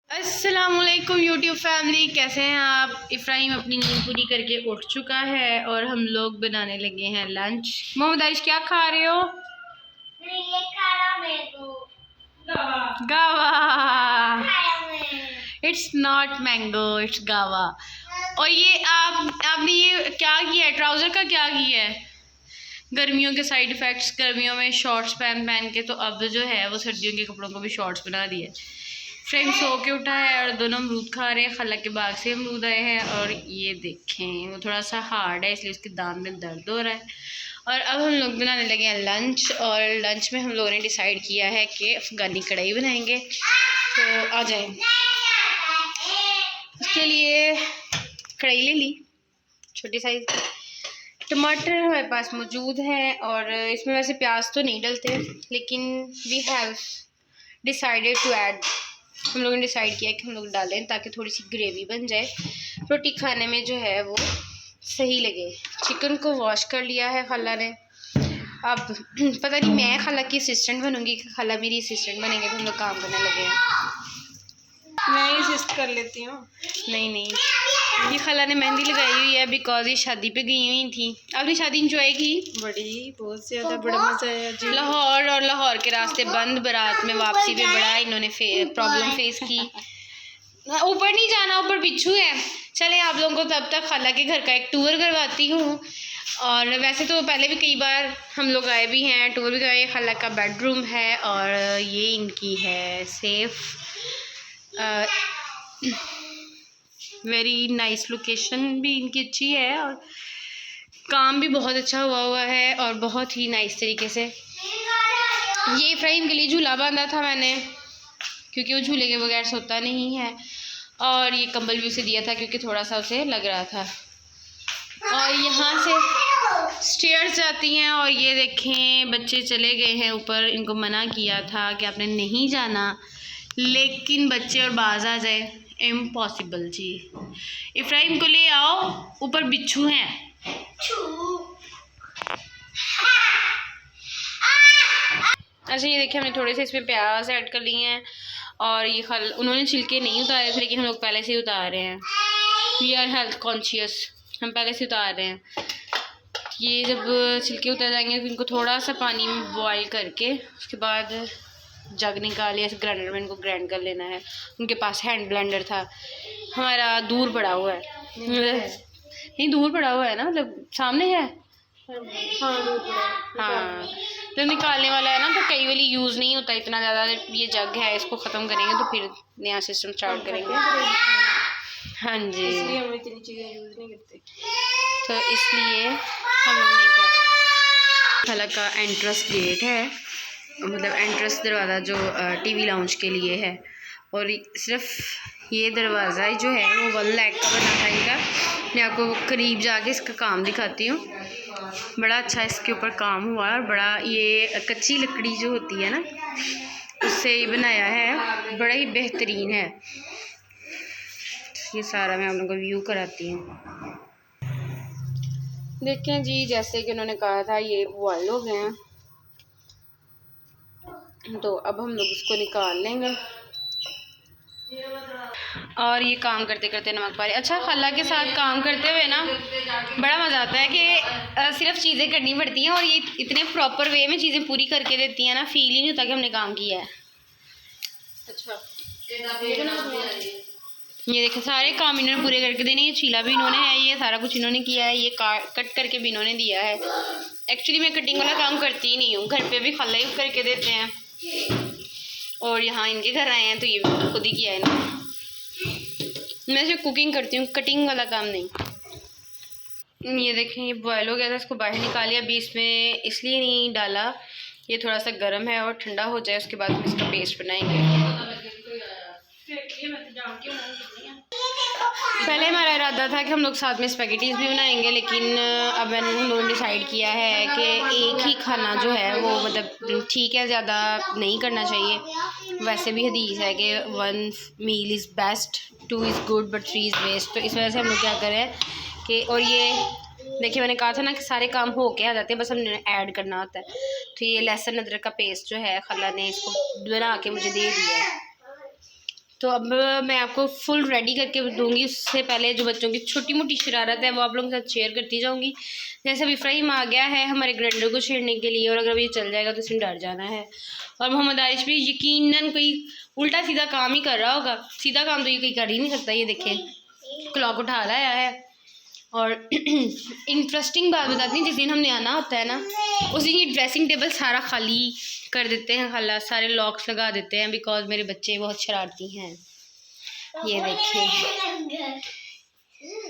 अस्सलामुअलैकुम YouTube family, कैसे हैं आप। इफ्राहिम अपनी नींद पूरी करके उठ चुका है और हम लोग बनाने लगे हैं लंच। मोहम्मद आरिश क्या खा रहे हो? ये खा रहा मैंगो। गावा। इट्स नॉट मैंगो, इट्स गावा। और ये आपने ये क्या किया है? ट्राउज़र का क्या किया है? गर्मियों के साइड इफ़ेक्ट्स, गर्मियों में शॉर्ट्स पहन पहन के तो अब जो है वो सर्दियों के कपड़ों को भी शॉर्ट्स बना दिए। फ्रेंड सो के उठा है और दोनों अमरूद खा रहे हैं। खला के बाग से अमरूद आए हैं और ये देखें वो थोड़ा सा हार्ड है इसलिए उसके दांत में दर्द हो रहा है। और अब हम लोग बनाने लगे हैं लंच, और लंच में हम लोगों ने डिसाइड किया है कि अफ़गानी कढ़ाई बनाएंगे। तो आ जाएं। उसके लिए कढ़ाई ले ली छोटी साइज़ की। टमाटर हमारे पास मौजूद है और इसमें वैसे प्याज तो नहीं डलते, लेकिन we have decided to add. हम लोगों ने डिसाइड किया कि हम लोग डालें ताकि थोड़ी सी ग्रेवी बन जाए, रोटी खाने में जो है वो सही लगे। चिकन को वॉश कर लिया है खला ने। अब पता नहीं मैं खला की असिस्टेंट बनूंगी कि खला मेरी असिस्टेंट बनेंगे, तो हम लोग काम करने लगे हैं। मैं ही असिस्ट कर लेती हूँ। नहीं, ये खला ने मेहंदी लगाई हुई है बिकॉज ये शादी पे गई हुई थी। आपने शादी इंजॉय की? बहुत ज़्यादा बड़ा मज़ा आया जी। लाहौर और लाहौर के रास्ते बंद, बारात में वापसी पे बड़ा इन्होंने प्रॉब्लम फेस की। ऊपर नहीं जाना, ऊपर बिच्छू है। चले आप लोगों को तब तक खाला के घर का एक टूर करवाती हूँ। और वैसे तो पहले भी कई बार हम लोग आए भी हैं, टूर भी कराए। खाला का बेडरूम है और ये इनकी है सेफ। वेरी नाइस लोकेशन भी इनकी अच्छी है और काम भी बहुत अच्छा हुआ है और बहुत ही नाइस तरीके से। ये इफ्राहिम के लिए झूला बांधा था मैंने, क्योंकि वो झूले के बगैर सोता नहीं है। और ये कंबल भी उसे दिया था क्योंकि थोड़ा सा उसे लग रहा था। और यहाँ से स्टेयर्स जाती हैं और ये देखें बच्चे चले गए हैं ऊपर। इनको मना किया था कि आपने नहीं जाना, लेकिन बच्चे और बाज आ जाए, इम्पॉसिबल जी। इफ्राहिम को ले आओ, ऊपर बिच्छू हैं। अच्छा ये देखिए हमने थोड़े से इसमें प्याज ऐड कर लिए हैं और ये उन्होंने छिलके नहीं उतारे थे, लेकिन हम लोग पहले से ही उतार रहे हैं। वी आर हेल्थ कॉन्शियस, हम पहले से उतार रहे हैं। ये जब छिलके उतर जाएंगे तो इनको थोड़ा सा पानी में बॉईल करके उसके बाद जग निकाल या ग्राइंडर में इनको ग्राइंड कर लेना है। उनके पास हैंड ब्लेंडर था, हमारा दूर पड़ा हुआ है। नहीं दूर पड़ा हुआ है ना, मतलब सामने है। हाँ तो निकालने वाला है ना, तो कई वाली यूज़ नहीं होता इतना ज़्यादा। ये जग है, इसको ख़त्म करेंगे तो फिर नया सिस्टम स्टार्ट करेंगे। हाँ जी, इसलिए हम इतनी चीज़ें यूज़ नहीं करते, तो इसलिए हम लोग नहीं कर रहे। खाला का एंट्रेंस गेट है, मतलब एंट्रेंस दरवाज़ा जो टीवी लाउंज के लिए है। और सिर्फ ये दरवाज़ा जो है वो 1 लाख का बना था इनका। मैं आपको करीब जाके इसका काम दिखाती हूँ। बड़ा अच्छा इसके ऊपर काम हुआ है और बड़ा ये कच्ची लकड़ी जो होती है ना उससे ये बनाया है, बड़ा ही बेहतरीन है। ये सारा मैं आप लोगों को व्यू कराती हूँ। देखें जी, जैसे कि उन्होंने कहा था ये बॉयल हो गए हैं, तो अब हम लोग इसको निकाल लेंगे। और ये काम करते करते नमक पा रहे। अच्छा खला के साथ काम करते हुए ना बड़ा मज़ा आता है कि सिर्फ चीज़ें करनी पड़ती हैं और ये इतने प्रॉपर वे में चीज़ें पूरी करके देती हैं ना, फील ही नहीं होता कि हमने काम किया है। अच्छा ये देखें सारे काम इन्होंने पूरे करके देने। ये छीला भी इन्होंने है, ये सारा कुछ इन्होंने किया है, ये कट करके भी इन्होंने दिया है। एक्चुअली मैं कटिंग वाला काम करती ही नहीं हूँ, घर पे भी खला ही करके देते हैं। और यहाँ इनके घर आए हैं तो ये खुद ही किया है इन्होंने। मैं सिर्फ कुकिंग करती हूँ, कटिंग वाला काम नहीं। ये देखें ये बॉयल हो गया था, इसको बाहर निकालिए। अभी इसमें इसलिए नहीं डाला, ये थोड़ा सा गर्म है और ठंडा हो जाए उसके बाद हम इसका पेस्ट बनाएंगे। पहले हमारा इरादा था कि हम लोग साथ में स्पैगेटीज़ भी बनाएंगे, लेकिन अब हम लोगों ने डिसाइड किया है कि एक ही खाना जो है वो मतलब ठीक है, ज़्यादा नहीं करना चाहिए। वैसे भी हदीस है कि 1 meal is best, 2 is good but 3 is waste. तो इस वजह से हम लोग क्या करें कि, और ये देखिए मैंने कहा था ना कि सारे काम हो के आ जाते हैं, बस हमने ऐड करना होता है। तो ये लहसुन अदरक का पेस्ट जो है खला ने इसको बना के मुझे दे दिया है। तो अब मैं आपको फुल रेडी करके दूंगी। उससे पहले जो बच्चों की छोटी मोटी शरारत है वो आप लोगों के साथ शेयर करती जाऊंगी। जैसे अभी इफ्राहिम आ गया है हमारे ग्राइंडर को छेड़ने के लिए, और अगर ये चल जाएगा तो इसमें डर जाना है। और मोहम्मद आरिश भी यकीनन कोई उल्टा सीधा काम ही कर रहा होगा, सीधा काम तो ये कोई कर ही नहीं सकता। ये देखें क्लॉक उठा लाया है। और इंटरेस्टिंग बात बताती हूँ, जिस दिन हमने आना होता है ना उस दिन ये ड्रेसिंग टेबल सारा खाली कर देते हैं, खाला सारे लॉक्स लगा देते हैं, बिकॉज मेरे बच्चे बहुत शरारती हैं। ये देखिए।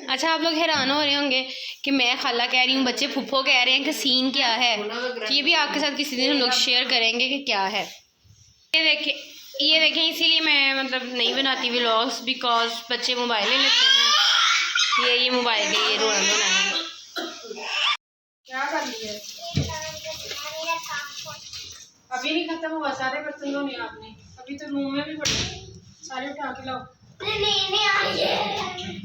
अच्छा आप लोग हैरान हो रहे होंगे कि मैं खाला कह रही हूँ, बच्चे फुफ्फो कह रहे हैं कि सीन क्या है। तो ये भी आपके साथ किसी दिन हम लोग शेयर करेंगे कि क्या है। ये देखें इसीलिए मैं मतलब नहीं बनाती व्लॉग्स, बिकॉज बच्चे मोबाइल ले लेते हैं। ये मोबाइल के लिए रोना धोना है। क्या कर लिया? अभी नहीं खत्म हुआ, सारे बर्तन धोने आपने, अभी तो रूम में भी पड़े, सारे उठा के लाओ। नहीं आई है।